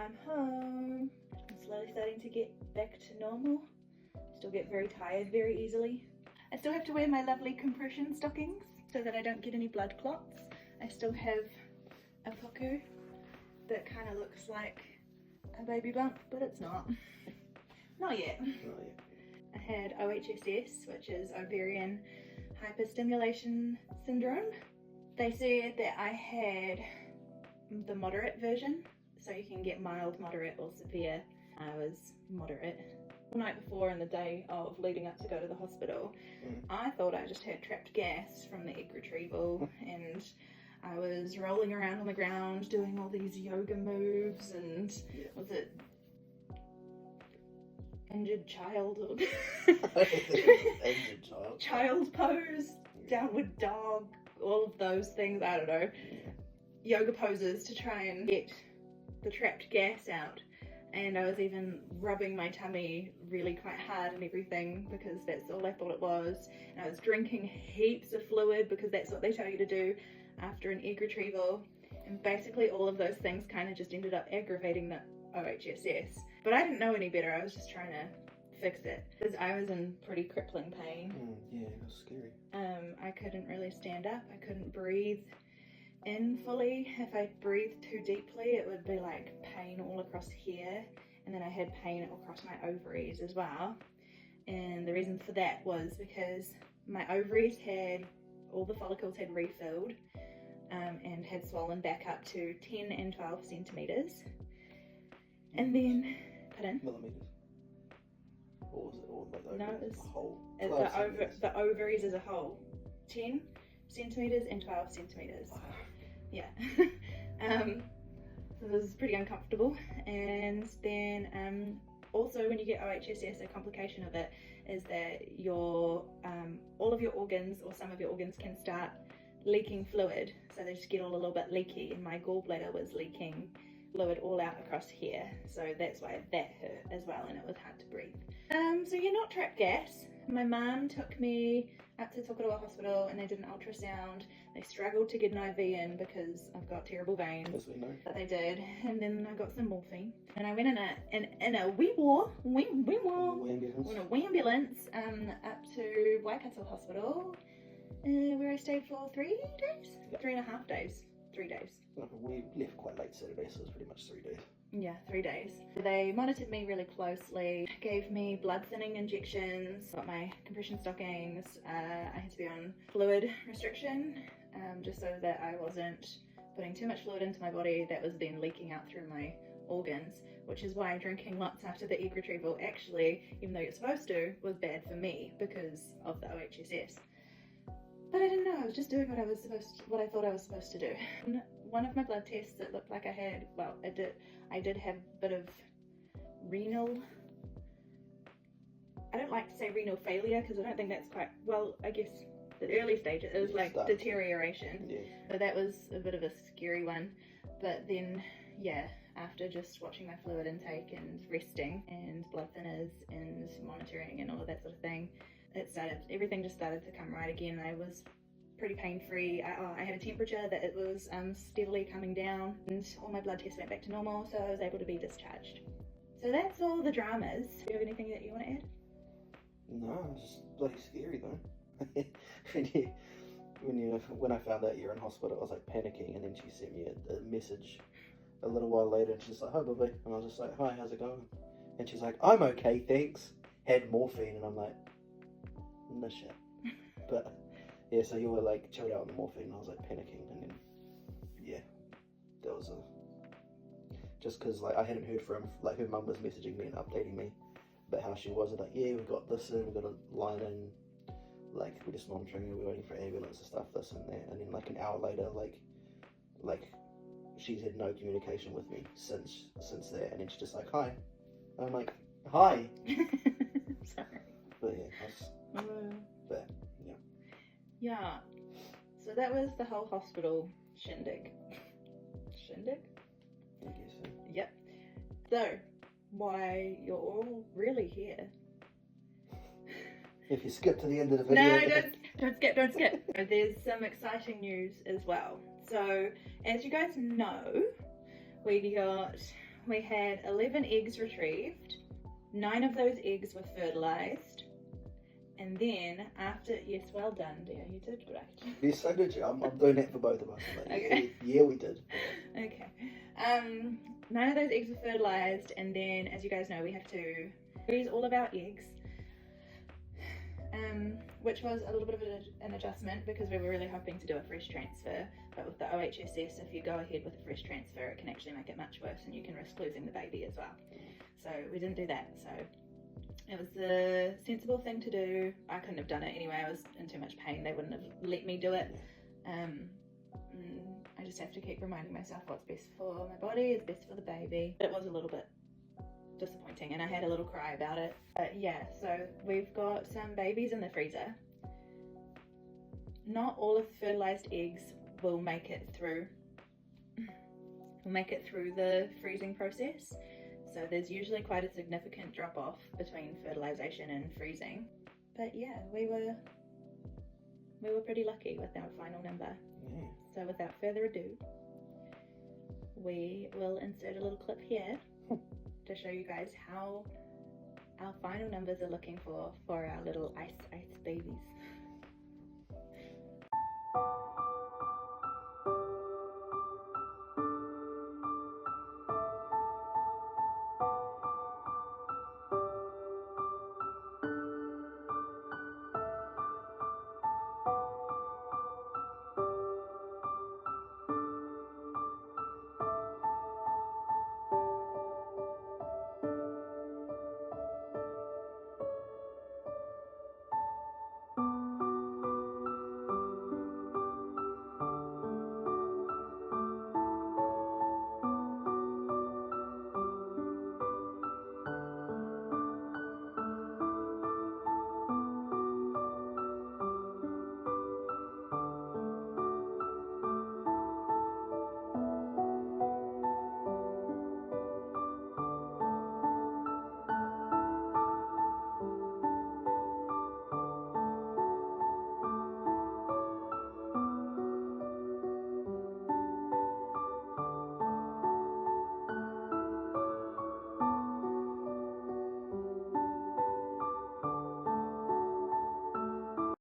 I'm home. I'm slowly starting to get back to normal. Still get very tired very easily. I still have to wear my lovely compression stockings so that I don't get any blood clots. I still have a puku that kind of looks like a baby bump, but it's not. Not yet. I had OHSS, which is ovarian hyperstimulation syndrome. They said that I had the moderate version, so you can get mild, moderate or severe. I was moderate. The night before and the day of leading up to go to the hospital, I thought I just had trapped gas from the egg retrieval, and I was rolling around on the ground doing all these yoga moves and was it injured child or Injured child. child pose, downward dog, all of those things, I don't know. Yoga poses to try and get the trapped gas out. And I was even rubbing my tummy really quite hard and everything because that's all I thought it was. And I was drinking heaps of fluid because that's what they tell you to do after an egg retrieval. And basically all of those things kind of just ended up aggravating the OHSS. But I didn't know any better. I was just trying to fix it because I was in pretty crippling pain. Yeah, it was scary. I couldn't really stand up. I couldn't breathe in fully. If I breathed too deeply, it would be like pain all across here, and then I had pain across my ovaries as well. And the reason for that was because my ovaries had, all the follicles had refilled and had swollen back up to 10 and 12 centimeters. And then, pardon? Millimeters? Or was it all like the No, ovaries it's as a whole? the ovaries as a whole. 10 centimeters and 12 centimeters. Wow. Yeah. So it was pretty uncomfortable. And then also when you get OHSS, a complication of it is that your all of your organs or some of your organs can start leaking fluid. So they just get all a little bit leaky, and my gallbladder was leaking fluid all out across here. So that's why that hurt as well, and it was hard to breathe. So you're not trapped gas. My mum took me up to Tokoroa Hospital and they did an ultrasound. They struggled to get an IV in because I've got terrible veins. As we know. But they did, and then I got some morphine. And I went in a wee ambulance up to Waikato Hospital, where I stayed for 3 days? Yep. 3.5 days. 3 days. We left quite late Saturday, so it was pretty much 3 days. Yeah, 3 days. They monitored me really closely, gave me blood thinning injections, got my compression stockings. I had to be on fluid restriction, just so that I wasn't putting too much fluid into my body that was then leaking out through my organs, which is why drinking lots after the egg retrieval actually, even though you're supposed to, was bad for me because of the OHSS. But I didn't know, I was just doing what I thought I was supposed to do. One of my blood tests, it looked like I had, well, I did have a bit of renal, I don't like to say renal failure because I don't think that's quite, well, I guess the early stage it is like deterioration. Yeah. So that was a bit of a scary one. But then, yeah, after just watching my fluid intake and resting and blood thinners and monitoring and all of that sort of thing, everything just started to come right again. I was pretty pain-free. I had a temperature that it was steadily coming down, and all my blood tests went back to normal, so I was able to be discharged. So that's all the dramas. Do you have anything that you want to add? No, it's just bloody scary though. when I found out you're in hospital, I was like panicking, and then she sent me a message a little while later, and she's like, "Hi, Bobby," and I was just like, "Hi, how's it going?" And she's like, "I'm okay, thanks." Had morphine, and I'm like, no shit. But yeah, so you were like chilled out on the morphine, and I was like panicking, and then yeah, that was just because like I hadn't heard from, like, her mum was messaging me and updating me about how she was, like, yeah, we got this in, we got a line in, like we're just monitoring it, we're waiting for ambulance and stuff, this and that, and then like an hour later, like she's had no communication with me since that, and then she's just like, "Hi," and I'm like, "Hi." Sorry. But yeah, but yeah. Yeah, so that was the whole hospital shindig. Shindig? I guess so. Yep. So, why you're all really here? If you skip to the end of the video. No, don't skip. There's some exciting news as well. So, as you guys know, we we had 11 eggs retrieved. 9 of those eggs were fertilized. And then after, yes, well done, dear, you did great. Yes, so did you. I'm doing that for both of us. Okay. Yeah, we did. Okay. 9 of those eggs were fertilized, and then, as you guys know, we have to freeze all of our eggs, which was a little bit of an adjustment because we were really hoping to do a fresh transfer. But with the OHSS, if you go ahead with a fresh transfer, it can actually make it much worse, and you can risk losing the baby as well. So we didn't do that. So it was the sensible thing to do. I couldn't have done it anyway. I was in too much pain. They wouldn't have let me do it. I just have to keep reminding myself what's best for my body is best for the baby. But it was a little bit disappointing, and I had a little cry about it. But yeah, so we've got some babies in the freezer. Not all of the fertilized eggs will make it through. The freezing process. So there's usually quite a significant drop off between fertilization and freezing. But yeah, we were pretty lucky with our final number. Yeah. So without further ado, we will insert a little clip here to show you guys how our final numbers are looking for our little ice babies.